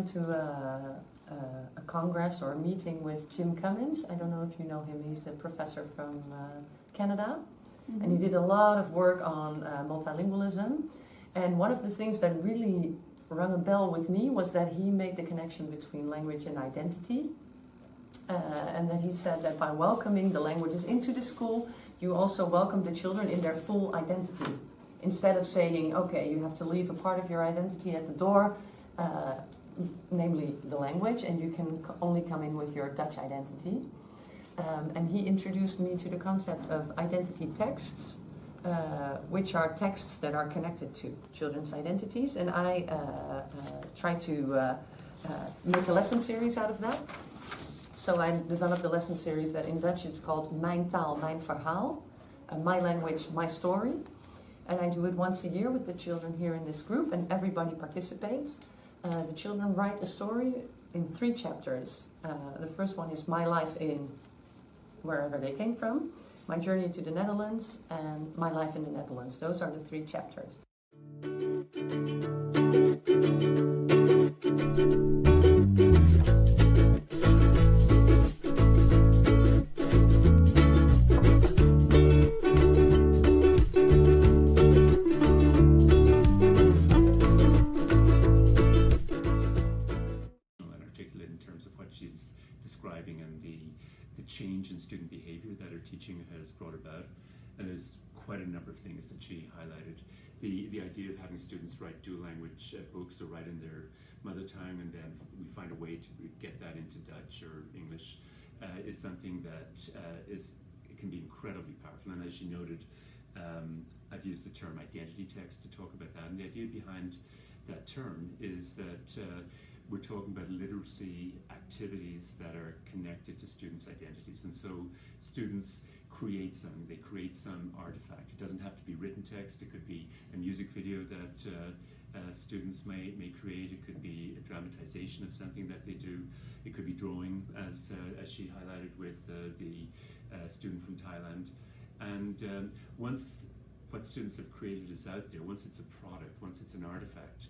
went to a congress or a meeting with Jim Cummins. I don't know if you know him. He's a professor from Canada. Mm-hmm. And he did a lot of work on multilingualism. And one of the things that really rung a bell with me was that he made the connection between language and identity. And that he said that by welcoming the languages into the school, you also welcome the children in their full identity. Instead of saying, okay, you have to leave a part of your identity at the door, namely the language, and you can only come in with your Dutch identity. And he introduced me to the concept of identity texts, which are texts that are connected to children's identities. And I tried to make a lesson series out of that. So I developed a lesson series that in Dutch it's called Mijn taal, mijn verhaal, my language, my story. And I do it once a year with the children here in this group, and everybody participates. The children write a story in 3 chapters. The first one is my life in wherever they came from, my journey to the Netherlands, and my life in the Netherlands. Those are the 3 chapters. Change in student behavior that her teaching has brought about, and there's quite a number of things that she highlighted. The idea of having students write dual language books or write in their mother tongue, and then we find a way to get that into Dutch or English is something that it can be incredibly powerful. And as she noted, I've used the term identity text to talk about that, and the idea behind that term is that we're talking about literacy activities that are connected to students' identities. And so students create something, they create some artifact. It doesn't have to be written text, it could be a music video that students may create, it could be a dramatization of something that they do, it could be drawing, as she highlighted with the student from Thailand. And once what students have created is out there, once it's a product, once it's an artifact,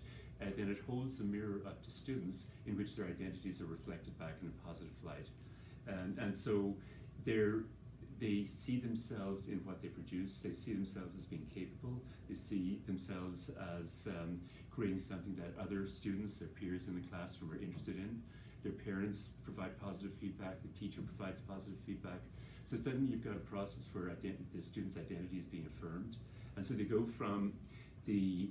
then it holds a mirror up to students in which their identities are reflected back in a positive light. And so they see themselves in what they produce, they see themselves as being capable, they see themselves as creating something that other students, their peers in the classroom are interested in. Their parents provide positive feedback, the teacher provides positive feedback. So suddenly you've got a process where the student's identity is being affirmed. And so they go from the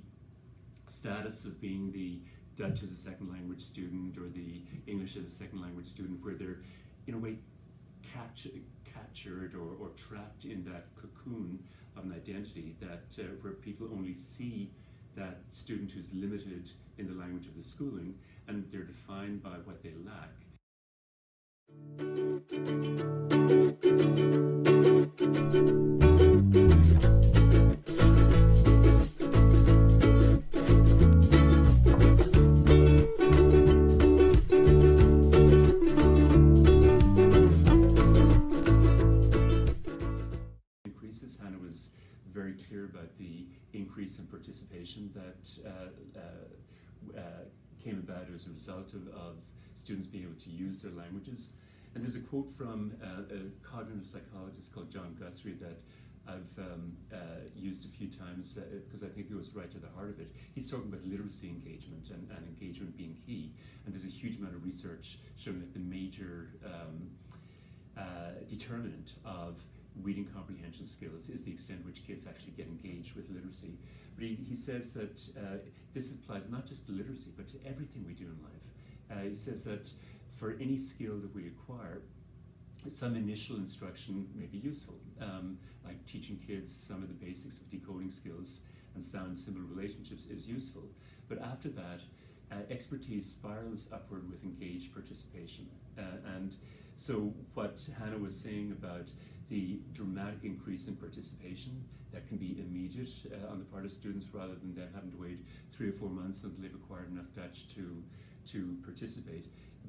status of being the Dutch as a second language student or the English as a second language student, where they're in a way captured or trapped in that cocoon of an identity that where people only see that student who's limited in the language of the schooling, and they're defined by what they lack. Hannah was very clear about the increase in participation that came about as a result of students being able to use their languages. And there's a quote from a cognitive psychologist called John Guthrie that I've used a few times because I think it goes right to the heart of it. He's talking about literacy engagement and engagement being key. And there's a huge amount of research showing that the major determinant of reading comprehension skills is the extent to which kids actually get engaged with literacy. But he says that this applies not just to literacy, but to everything we do in life. He says that for any skill that we acquire, some initial instruction may be useful, like teaching kids some of the basics of decoding skills and sound symbol relationships is useful. But after that, expertise spirals upward with engaged participation. And so what Hannah was saying about the dramatic increase in participation that can be immediate on the part of students rather than them having to wait 3 or 4 months until they've acquired enough Dutch to participate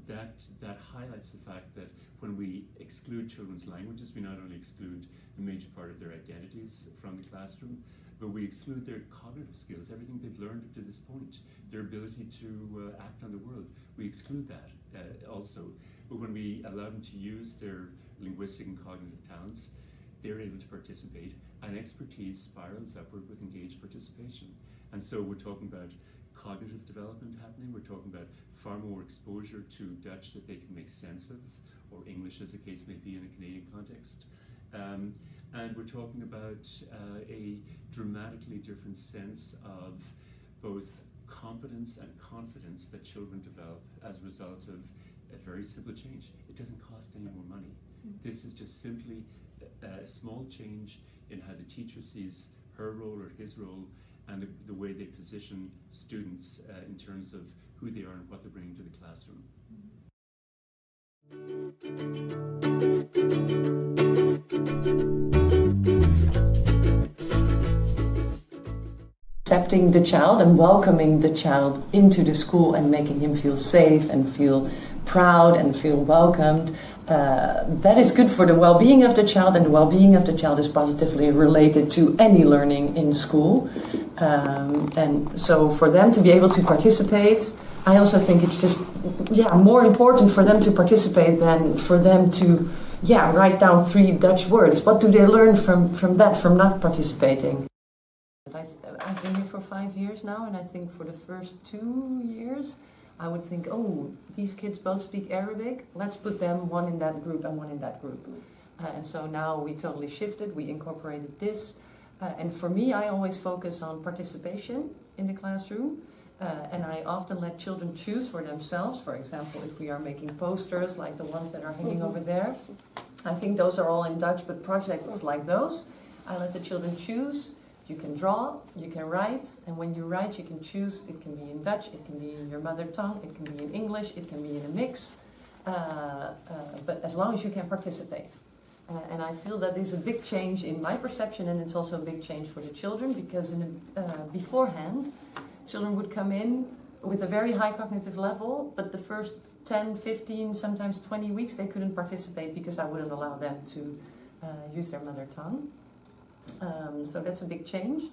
that highlights the fact that when we exclude children's languages, we not only exclude a major part of their identities from the classroom, but we exclude their cognitive skills, everything they've learned up to this point, their ability to act on the world. We exclude that also. But when we allow them to use their linguistic and cognitive talents, they're able to participate, and expertise spirals upward with engaged participation. And so we're talking about cognitive development happening, we're talking about far more exposure to Dutch that they can make sense of, or English as the case may be in a Canadian context. And we're talking about a dramatically different sense of both competence and confidence that children develop as a result of a very simple change. It doesn't cost any more money. This is just simply a small change in how the teacher sees her role or his role, and the way they position students in terms of who they are and what they're bringing to the classroom. Accepting the child and welcoming the child into the school and making him feel safe and feel proud and feel welcomed. That is good for the well-being of the child, and the well-being of the child is positively related to any learning in school. And so for them to be able to participate, I also think it's just more important for them to participate than for them to write down 3 Dutch words. What do they learn from that, from not participating? I've been here for 5 years now, and I think for the first 2 years I would think, oh, these kids both speak Arabic, let's put them one in that group and one in that group. And so now we totally shifted, we incorporated this. And for me, I always focus on participation in the classroom. And I often let children choose for themselves. For example, if we are making posters like the ones that are hanging over there, I think those are all in Dutch, but projects like those, I let the children choose. You can draw, you can write, and when you write you can choose, it can be in Dutch, it can be in your mother tongue, it can be in English, it can be in a mix, but as long as you can participate. And I feel that is a big change in my perception, and it's also a big change for the children, because beforehand, children would come in with a very high cognitive level, but the first 10, 15, sometimes 20 weeks they couldn't participate because I wouldn't allow them to use their mother tongue. So that's a big change.